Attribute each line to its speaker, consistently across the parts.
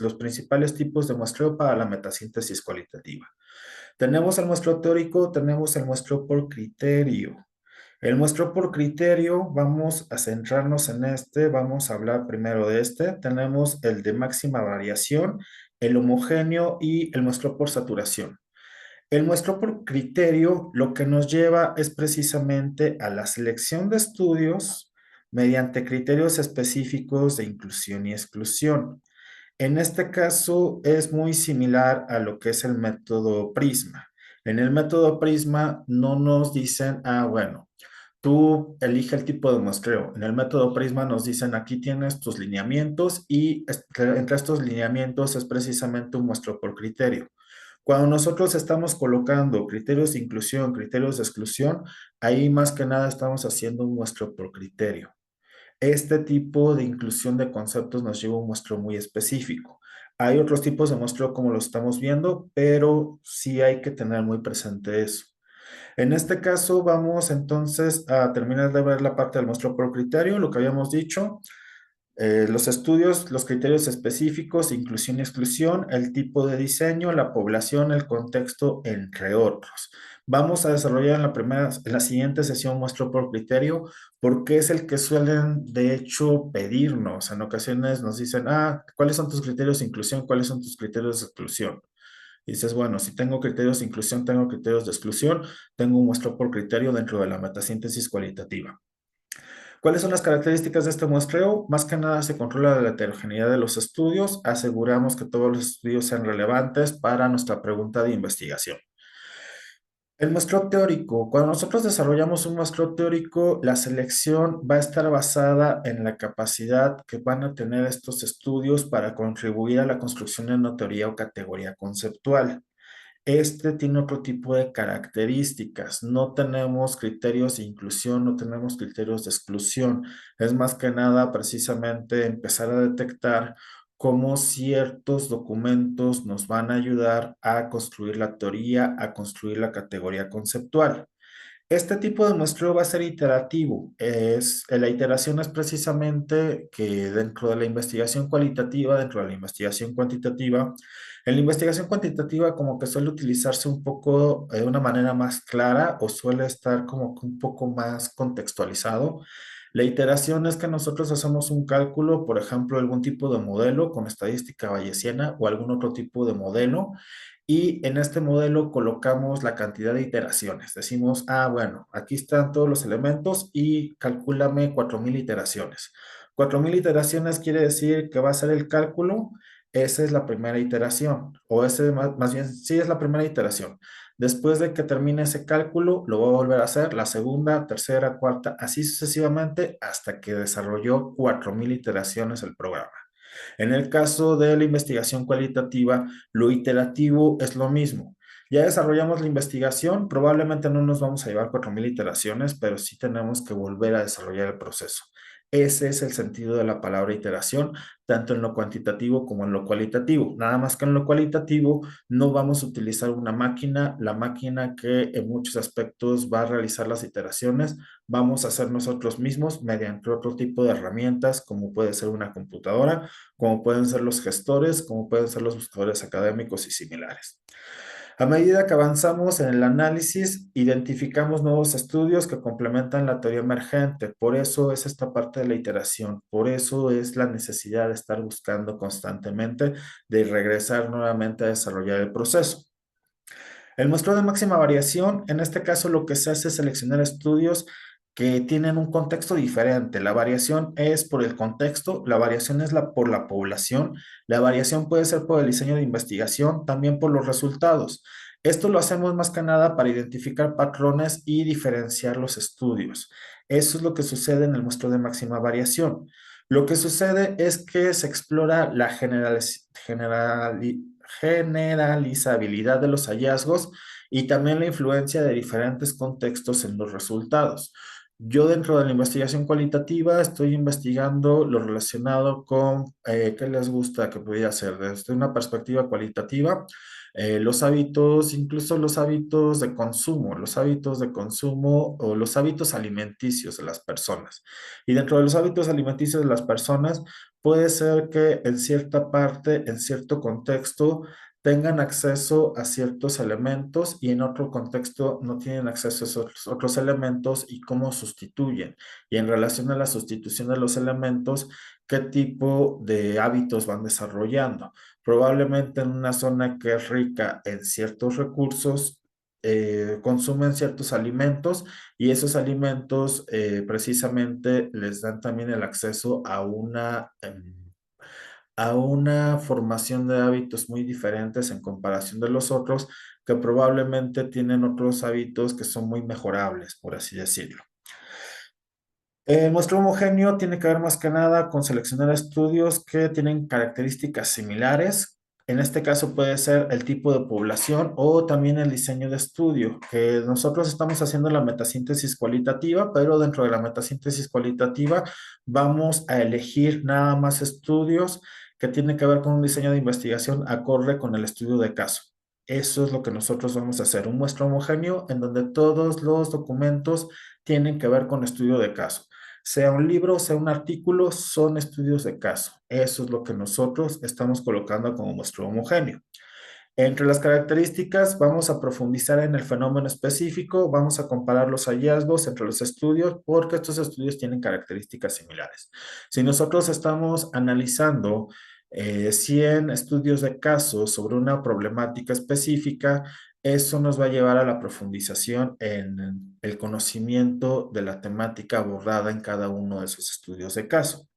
Speaker 1: Los principales tipos de muestreo para la metasíntesis cualitativa. Tenemos el muestreo teórico, tenemos el muestreo por criterio. El muestreo por criterio, vamos a centrarnos en este, vamos a hablar primero de este. Tenemos el de máxima variación, el homogéneo y el muestreo por saturación. El muestreo por criterio lo que nos lleva es precisamente a la selección de estudios mediante criterios específicos de inclusión y exclusión. En este caso es muy similar a lo que es el método Prisma. En el método Prisma no nos dicen, bueno, tú elige el tipo de muestreo. En el método Prisma nos dicen, aquí tienes tus lineamientos y entre estos lineamientos es precisamente un muestreo por criterio. Cuando nosotros estamos colocando criterios de inclusión, criterios de exclusión, ahí más que nada estamos haciendo un muestreo por criterio. Este tipo de inclusión de conceptos nos lleva a un muestreo muy específico. Hay otros tipos de muestreo como lo estamos viendo, pero sí hay que tener muy presente eso. En este caso vamos entonces a terminar de ver la parte del muestreo por criterio, lo que habíamos dicho. Los estudios, los criterios específicos, inclusión y exclusión, el tipo de diseño, la población, el contexto, entre otros. Vamos a desarrollar en la siguiente sesión muestro por criterio, porque es el que suelen, de hecho, pedirnos. En ocasiones nos dicen, ¿cuáles son tus criterios de inclusión? ¿Cuáles son tus criterios de exclusión? Y dices, bueno, si tengo criterios de inclusión, tengo criterios de exclusión, tengo un muestreo por criterio dentro de la metasíntesis cualitativa. ¿Cuáles son las características de este muestreo? Más que nada se controla la heterogeneidad de los estudios, aseguramos que todos los estudios sean relevantes para nuestra pregunta de investigación. El muestreo teórico. Cuando nosotros desarrollamos un muestreo teórico, la selección va a estar basada en la capacidad que van a tener estos estudios para contribuir a la construcción de una teoría o categoría conceptual. Este tiene otro tipo de características. No tenemos criterios de inclusión, no tenemos criterios de exclusión. Es más que nada precisamente empezar a detectar cómo ciertos documentos nos van a ayudar a construir la teoría, a construir la categoría conceptual. Este tipo de muestreo va a ser iterativo. La iteración es precisamente que dentro de la investigación cualitativa, dentro de la investigación cuantitativa, en la investigación cuantitativa como que suele utilizarse un poco de una manera más clara o suele estar como que un poco más contextualizado. La iteración es que nosotros hacemos un cálculo, por ejemplo, algún tipo de modelo con estadística bayesiana o algún otro tipo de modelo y en este modelo colocamos la cantidad de iteraciones. Decimos, bueno, aquí están todos los elementos y calcúlame 4000 iteraciones. 4000 iteraciones quiere decir que va a ser el cálculo, esa es la primera iteración, o ese más bien, sí es la primera iteración. Después de que termine ese cálculo, lo voy a volver a hacer la segunda, tercera, cuarta, así sucesivamente hasta que desarrolló 4000 iteraciones el programa. En el caso de la investigación cualitativa, lo iterativo es lo mismo. Ya desarrollamos la investigación, probablemente no nos vamos a llevar 4000 iteraciones, pero sí tenemos que volver a desarrollar el proceso. Ese es el sentido de la palabra iteración, tanto en lo cuantitativo como en lo cualitativo. Nada más que en lo cualitativo no vamos a utilizar una máquina, la máquina que en muchos aspectos va a realizar las iteraciones, vamos a hacer nosotros mismos mediante otro tipo de herramientas, como puede ser una computadora, como pueden ser los gestores, como pueden ser los buscadores académicos y similares. A medida que avanzamos en el análisis, identificamos nuevos estudios que complementan la teoría emergente. Por eso es esta parte de la iteración. Por eso es la necesidad de estar buscando constantemente, de regresar nuevamente a desarrollar el proceso. El muestreo de máxima variación, en este caso lo que se hace es seleccionar estudios que tienen un contexto diferente. La variación es por el contexto, la variación es por la población, la variación puede ser por el diseño de investigación, también por los resultados. Esto lo hacemos más que nada para identificar patrones y diferenciar los estudios. Eso es lo que sucede en el muestreo de máxima variación. Lo que sucede es que se explora la generalizabilidad de los hallazgos y también la influencia de diferentes contextos en los resultados. Yo dentro de la investigación cualitativa estoy investigando lo relacionado con qué les gusta que pudiera ser desde una perspectiva cualitativa. los hábitos, incluso los hábitos de consumo o los hábitos alimenticios de las personas. Y dentro de los hábitos alimenticios de las personas, puede ser que en cierta parte, en cierto contexto, tengan acceso a ciertos elementos y en otro contexto no tienen acceso a esos otros elementos y cómo sustituyen. Y en relación a la sustitución de los elementos, qué tipo de hábitos van desarrollando. Probablemente en una zona que es rica en ciertos recursos, consumen ciertos alimentos y esos alimentos precisamente les dan también el acceso a una formación de hábitos muy diferentes en comparación de los otros que probablemente tienen otros hábitos que son muy mejorables, por así decirlo. El muestreo homogéneo tiene que ver más que nada con seleccionar estudios que tienen características similares. En este caso puede ser el tipo de población o también el diseño de estudio, que nosotros estamos haciendo la metasíntesis cualitativa, pero dentro de la metasíntesis cualitativa vamos a elegir nada más estudios que tienen que ver con un diseño de investigación acorde con el estudio de caso. Eso es lo que nosotros vamos a hacer, un muestreo homogéneo en donde todos los documentos tienen que ver con estudio de caso. Sea un libro, sea un artículo, son estudios de caso. Eso es lo que nosotros estamos colocando como muestreo homogéneo. Entre las características, vamos a profundizar en el fenómeno específico, vamos a comparar los hallazgos entre los estudios porque estos estudios tienen características similares. Si nosotros estamos analizando 100 estudios de casos sobre una problemática específica, eso nos va a llevar a la profundización en el conocimiento de la temática abordada en cada uno de esos estudios de caso.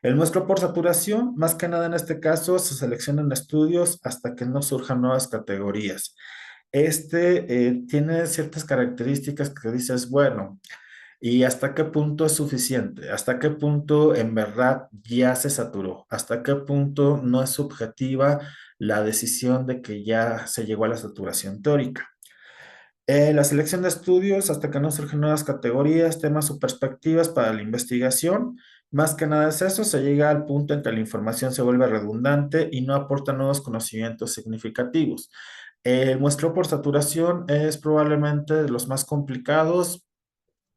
Speaker 1: El muestreo por saturación, más que nada en este caso, se seleccionan estudios hasta que no surjan nuevas categorías. Tiene ciertas características que dices, bueno, ¿y hasta qué punto es suficiente? ¿Hasta qué punto en verdad ya se saturó? ¿Hasta qué punto no es subjetiva la decisión de que ya se llegó a la saturación teórica? La selección de estudios hasta que no surgen nuevas categorías, temas o perspectivas para la investigación. Más que nada es eso, se llega al punto en que la información se vuelve redundante y no aporta nuevos conocimientos significativos. El muestreo por saturación es probablemente de los más complicados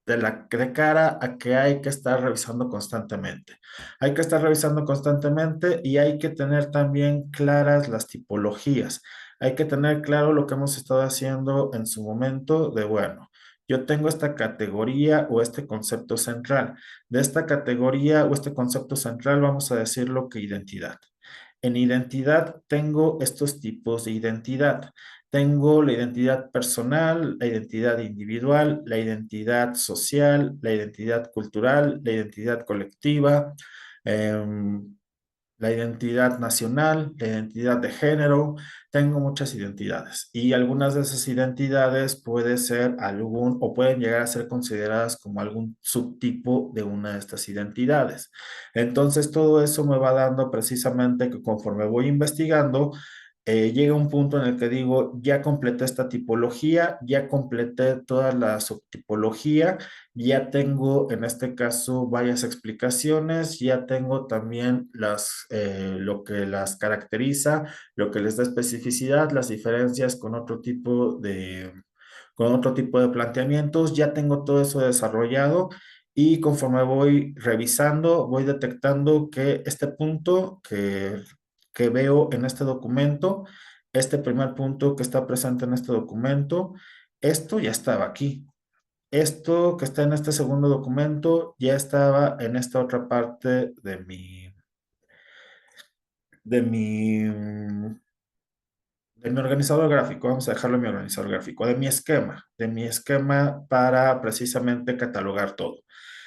Speaker 1: de cara a que hay que estar revisando constantemente. Hay que estar revisando constantemente y hay que tener también claras las tipologías. Hay que tener claro lo que hemos estado haciendo en su momento de, bueno, yo tengo esta categoría o este concepto central. De esta categoría o este concepto central vamos a decirlo que identidad. En identidad tengo estos tipos de identidad. Tengo la identidad personal, la identidad individual, la identidad social, la identidad cultural, la identidad colectiva, em, la identidad nacional, la identidad de género. Tengo muchas identidades y algunas de esas identidades puede ser algún o pueden llegar a ser consideradas como algún subtipo de una de estas identidades. Entonces, todo eso me va dando precisamente que conforme voy investigando, llega un punto en el que digo, ya completé esta tipología, ya completé toda la subtipología, ya tengo en este caso varias explicaciones, ya tengo también lo que las caracteriza, lo que les da especificidad, las diferencias con otro tipo de planteamientos, ya tengo todo eso desarrollado y conforme voy revisando, voy detectando que este punto que veo en este documento, este primer punto que está presente en este documento, esto ya estaba aquí. Esto que está en este segundo documento ya estaba en esta otra parte de mi, mm, de mi organizador gráfico. Vamos a dejarlo en mi organizador gráfico, de mi esquema para precisamente catalogar todo.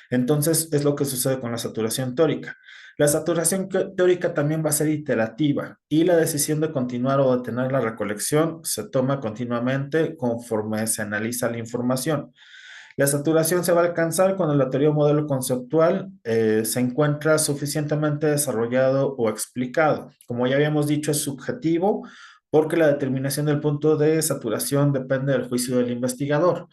Speaker 1: Entonces, es lo que sucede con la saturación teórica. La saturación teórica también va a ser iterativa y la decisión de continuar o detener la recolección se toma continuamente conforme se analiza la información. La saturación se va a alcanzar cuando la teoría o modelo conceptual se encuentra suficientemente desarrollado o explicado. Como ya habíamos dicho, es subjetivo porque la determinación del punto de saturación depende del juicio del investigador.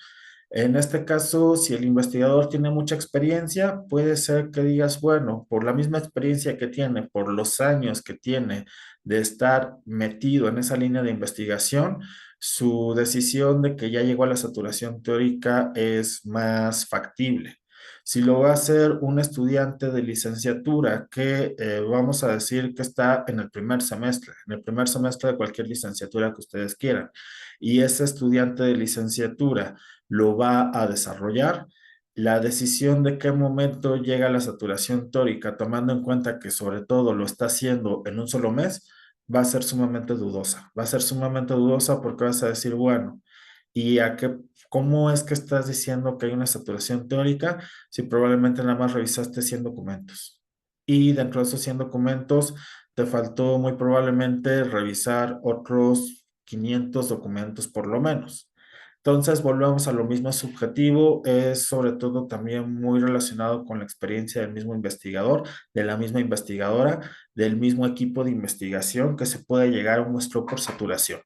Speaker 1: En este caso, si el investigador tiene mucha experiencia, puede ser que digas, bueno, por la misma experiencia que tiene, por los años que tiene de estar metido en esa línea de investigación, su decisión de que ya llegó a la saturación teórica es más factible. Si lo va a hacer un estudiante de licenciatura que vamos a decir que está en el primer semestre de cualquier licenciatura que ustedes quieran, y ese estudiante de licenciatura lo va a desarrollar, la decisión de qué momento llega a la saturación tórica, tomando en cuenta que sobre todo lo está haciendo en un solo mes, va a ser sumamente dudosa. Va a ser sumamente dudosa porque vas a decir, bueno, ¿y a qué, cómo es que estás diciendo que hay una saturación teórica si probablemente nada más revisaste 100 documentos? Y dentro de esos 100 documentos te faltó muy probablemente revisar otros 500 documentos por lo menos. Entonces, volvemos a lo mismo, es subjetivo, es sobre todo también muy relacionado con la experiencia del mismo investigador, de la misma investigadora, del mismo equipo de investigación que se puede llegar a un muestreo por saturación.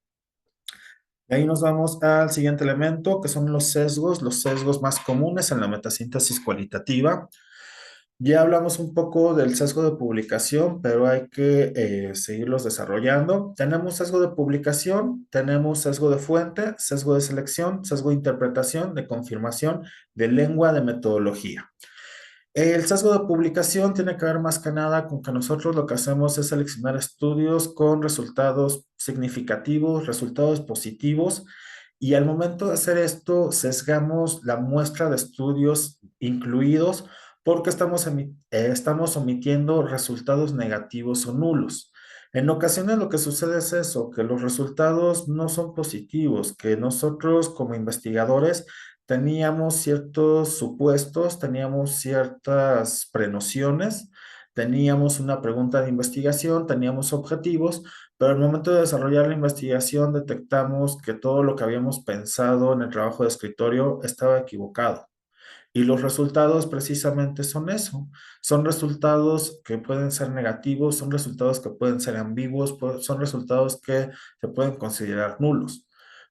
Speaker 1: De ahí nos vamos al siguiente elemento, que son los sesgos más comunes en la metasíntesis cualitativa. Ya hablamos un poco del sesgo de publicación, pero hay que seguirlos desarrollando. Tenemos sesgo de publicación, tenemos sesgo de fuente, sesgo de selección, sesgo de interpretación, de confirmación, de lengua, de metodología. El sesgo de publicación tiene que ver más que nada con que nosotros lo que hacemos es seleccionar estudios con resultados significativos, resultados positivos, y al momento de hacer esto, sesgamos la muestra de estudios incluidos porque estamos omitiendo resultados negativos o nulos. En ocasiones lo que sucede es eso, que los resultados no son positivos, que nosotros como investigadores teníamos ciertos supuestos, teníamos ciertas prenociones, teníamos una pregunta de investigación, teníamos objetivos, pero al momento de desarrollar la investigación detectamos que todo lo que habíamos pensado en el trabajo de escritorio estaba equivocado. Y los resultados precisamente son eso, son resultados que pueden ser negativos, son resultados que pueden ser ambiguos, son resultados que se pueden considerar nulos.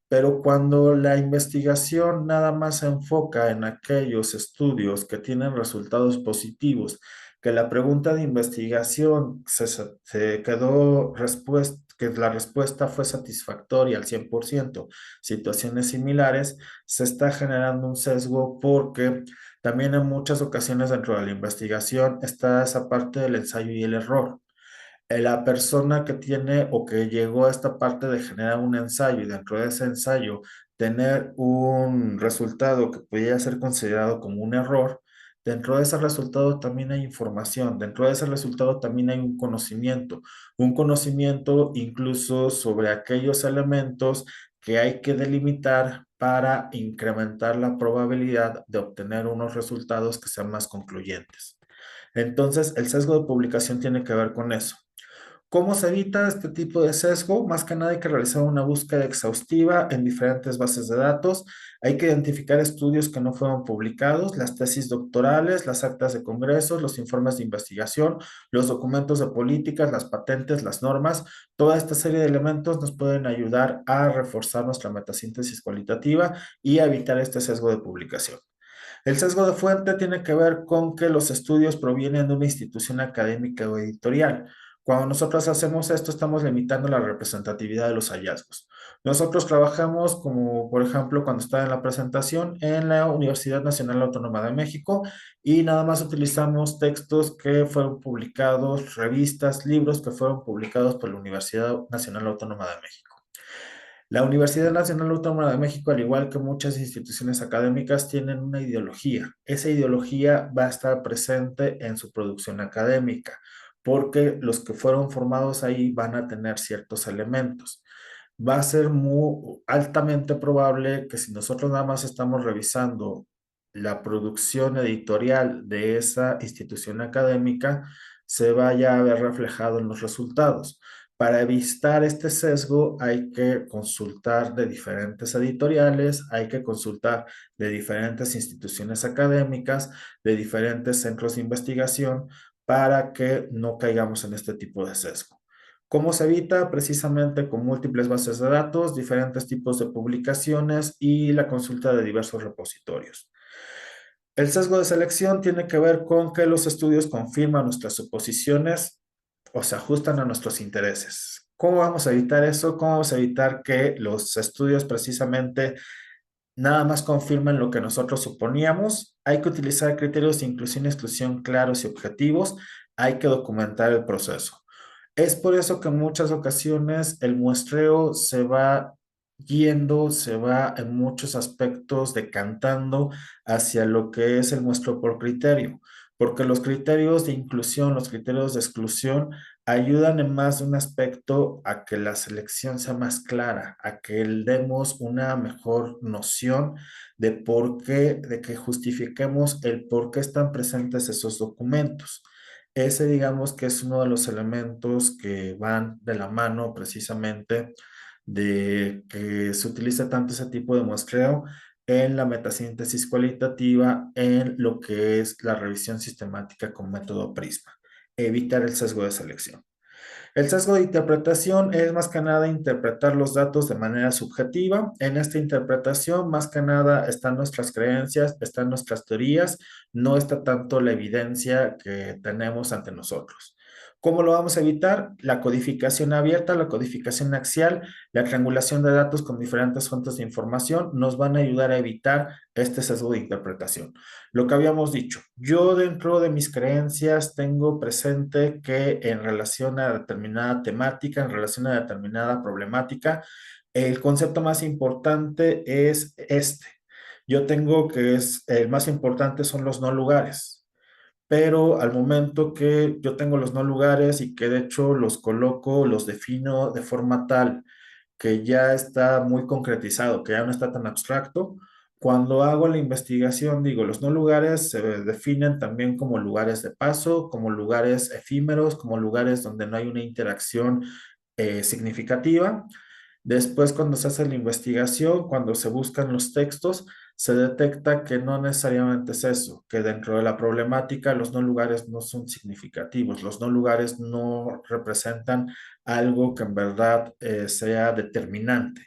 Speaker 1: Pero cuando la investigación nada más se enfoca en aquellos estudios que tienen resultados positivos, que la pregunta de investigación se quedó respuesta, que la respuesta fue satisfactoria al 100%, situaciones similares, se está generando un sesgo porque también en muchas ocasiones dentro de la investigación está esa parte del ensayo y el error. La persona que tiene o que llegó a esta parte de generar un ensayo y dentro de ese ensayo tener un resultado que pudiera ser considerado como un error, dentro de ese resultado también hay información, dentro de ese resultado también hay un conocimiento incluso sobre aquellos elementos que hay que delimitar para incrementar la probabilidad de obtener unos resultados que sean más concluyentes. Entonces, el sesgo de publicación tiene que ver con eso. ¿Cómo se evita este tipo de sesgo? Más que nada hay que realizar una búsqueda exhaustiva en diferentes bases de datos. Hay que identificar estudios que no fueron publicados, las tesis doctorales, las actas de congresos, los informes de investigación, los documentos de políticas, las patentes, las normas. Toda esta serie de elementos nos pueden ayudar a reforzar nuestra metasíntesis cualitativa y a evitar este sesgo de publicación. El sesgo de fuente tiene que ver con que los estudios provienen de una institución académica o editorial. Cuando nosotros hacemos esto, estamos limitando la representatividad de los hallazgos. Nosotros trabajamos como, por ejemplo, cuando estaba en la presentación en la Universidad Nacional Autónoma de México y nada más utilizamos textos que fueron publicados, revistas, libros que fueron publicados por la Universidad Nacional Autónoma de México. La Universidad Nacional Autónoma de México, al igual que muchas instituciones académicas, tienen una ideología. Esa ideología va a estar presente en su producción académica, porque los que fueron formados ahí van a tener ciertos elementos. Va a ser muy altamente probable que si nosotros nada más estamos revisando la producción editorial de esa institución académica, se vaya a ver reflejado en los resultados. Para evitar este sesgo hay que consultar de diferentes editoriales, hay que consultar de diferentes instituciones académicas, de diferentes centros de investigación, para que no caigamos en este tipo de sesgo. ¿Cómo se evita? Precisamente con múltiples bases de datos, diferentes tipos de publicaciones y la consulta de diversos repositorios. El sesgo de selección tiene que ver con que los estudios confirman nuestras suposiciones o se ajustan a nuestros intereses. ¿Cómo vamos a evitar eso? ¿Cómo vamos a evitar que los estudios precisamente nada más confirmen lo que nosotros suponíamos? Hay que utilizar criterios de inclusión y exclusión claros y objetivos. Hay que documentar el proceso. Es por eso que en muchas ocasiones el muestreo se va yendo, se va en muchos aspectos decantando hacia lo que es el muestreo por criterio, porque los criterios de inclusión, los criterios de exclusión ayudan en más de un aspecto a que la selección sea más clara, a que le demos una mejor noción de por qué, de que justifiquemos el por qué están presentes esos documentos. Ese digamos que es uno de los elementos que van de la mano precisamente de que se utiliza tanto ese tipo de muestreo en la metasíntesis cualitativa, en lo que es la revisión sistemática con método PRISMA. Evitar el sesgo de selección. El sesgo de interpretación es más que nada interpretar los datos de manera subjetiva. En esta interpretación, más que nada, están nuestras creencias, están nuestras teorías, no está tanto la evidencia que tenemos ante nosotros. ¿Cómo lo vamos a evitar? La codificación abierta, la codificación axial, la triangulación de datos con diferentes fuentes de información nos van a ayudar a evitar este sesgo de interpretación. Lo que habíamos dicho, yo dentro de mis creencias tengo presente que en relación a determinada temática, en relación a determinada problemática, el concepto más importante es este. Yo tengo que es el más importante son los no lugares, pero al momento que yo tengo los no lugares y que de hecho los coloco, los defino de forma tal que ya está muy concretizado, que ya no está tan abstracto. Cuando hago la investigación, digo, los no lugares se definen también como lugares de paso, como lugares efímeros, como lugares donde no hay una interacción significativa. Después, cuando se hace la investigación, cuando se buscan los textos, se detecta que no necesariamente es eso, que dentro de la problemática los no lugares no son significativos, los no lugares no representan algo que en verdad sea determinante.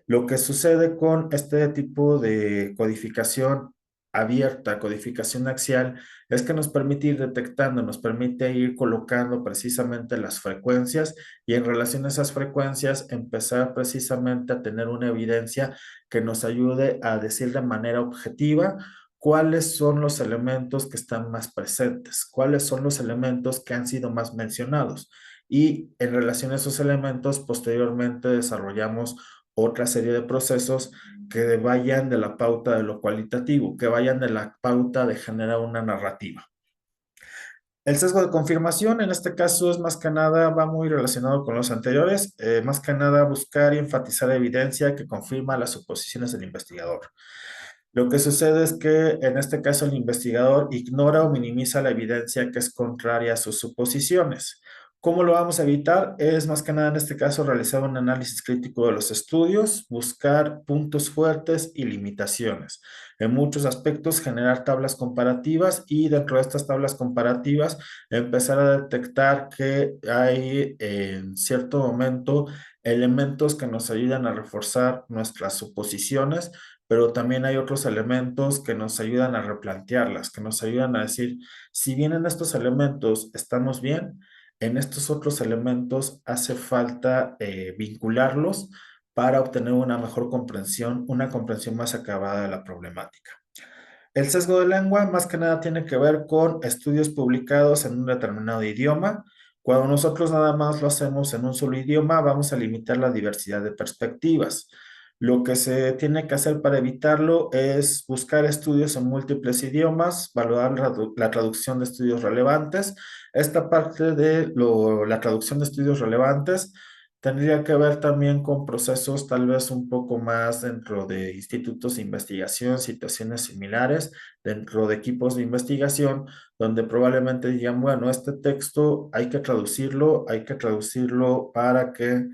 Speaker 1: Lo que sucede con este tipo de codificación abierta, codificación axial, es que nos permite ir detectando, nos permite ir colocando precisamente las frecuencias y en relación a esas frecuencias empezar precisamente a tener una evidencia que nos ayude a decir de manera objetiva cuáles son los elementos que están más presentes, cuáles son los elementos que han sido más mencionados. Y en relación a esos elementos, posteriormente desarrollamos otra serie de procesos que vayan de la pauta de lo cualitativo, que vayan de la pauta de generar una narrativa. El sesgo de confirmación, en este caso, es más que nada, va muy relacionado con los anteriores, más que nada buscar y enfatizar evidencia que confirma las suposiciones del investigador. Lo que sucede es que en este caso el investigador ignora o minimiza la evidencia que es contraria a sus suposiciones. ¿Cómo lo vamos a evitar? Es más que nada en este caso realizar un análisis crítico de los estudios, buscar puntos fuertes y limitaciones. En muchos aspectos generar tablas comparativas y dentro de estas tablas comparativas empezar a detectar que hay en cierto momento elementos que nos ayudan a reforzar nuestras suposiciones, pero también hay otros elementos que nos ayudan a replantearlas, que nos ayudan a decir, si bien en estos elementos estamos bien, en estos otros elementos hace falta vincularlos para obtener una mejor comprensión, una comprensión más acabada de la problemática. El sesgo de lengua más que nada tiene que ver con estudios publicados en un determinado idioma. Cuando nosotros nada más lo hacemos en un solo idioma, vamos a limitar la diversidad de perspectivas. Lo que se tiene que hacer para evitarlo es buscar estudios en múltiples idiomas, valorar la traducción de estudios relevantes. Esta parte de la traducción de estudios relevantes tendría que ver también con procesos tal vez un poco más dentro de institutos de investigación, situaciones similares, dentro de equipos de investigación, donde probablemente digan, bueno, este texto hay que traducirlo para que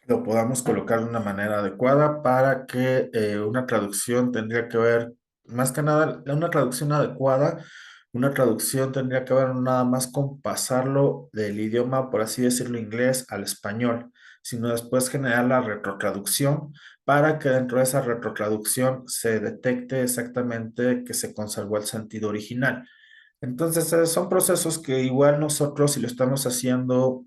Speaker 1: lo podamos colocar de una manera adecuada, para que una traducción tendría que ver, más que nada, una traducción adecuada Una traducción tendría que ver no nada más con pasarlo del idioma, por así decirlo, inglés al español, sino después generar la retrotraducción para que dentro de esa retrotraducción se detecte exactamente que se conservó el sentido original. Entonces, son procesos que igual nosotros, si lo estamos haciendo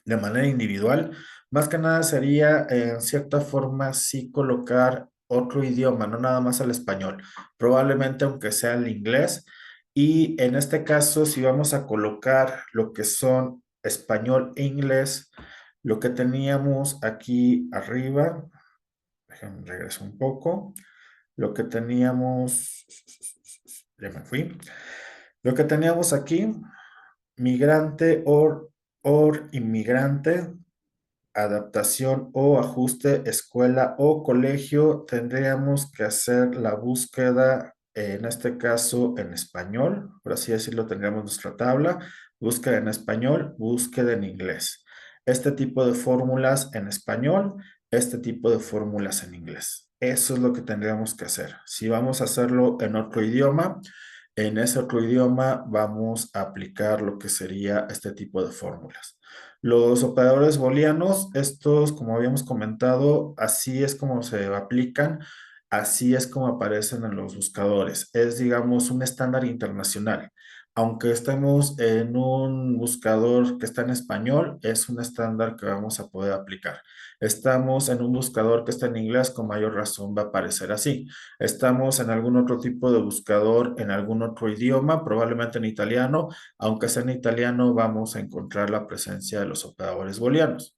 Speaker 1: de manera individual, más que nada sería, en cierta forma, sí colocar otro idioma, no nada más el español, probablemente aunque sea el inglés. Y en este caso, si vamos a colocar lo que son español e inglés, lo que teníamos aquí arriba, déjenme regreso un poco, lo que teníamos, ya me fui, lo que teníamos aquí, migrante or inmigrante, adaptación o ajuste, escuela o colegio, tendríamos que hacer la búsqueda, en este caso en español, por así decirlo, tendríamos nuestra tabla, búsqueda en español, búsqueda en inglés. Este tipo de fórmulas en español, este tipo de fórmulas en inglés. Eso es lo que tendríamos que hacer. Si vamos a hacerlo en otro idioma, en ese otro idioma vamos a aplicar lo que sería este tipo de fórmulas. Los operadores booleanos, estos, como habíamos comentado, así es como se aplican, así es como aparecen en los buscadores. Es, digamos, un estándar internacional. Aunque estemos en un buscador que está en español, es un estándar que vamos a poder aplicar. Estamos en un buscador que está en inglés, con mayor razón va a aparecer así. Estamos en algún otro tipo de buscador en algún otro idioma, probablemente en italiano, aunque sea en italiano, vamos a encontrar la presencia de los operadores booleanos.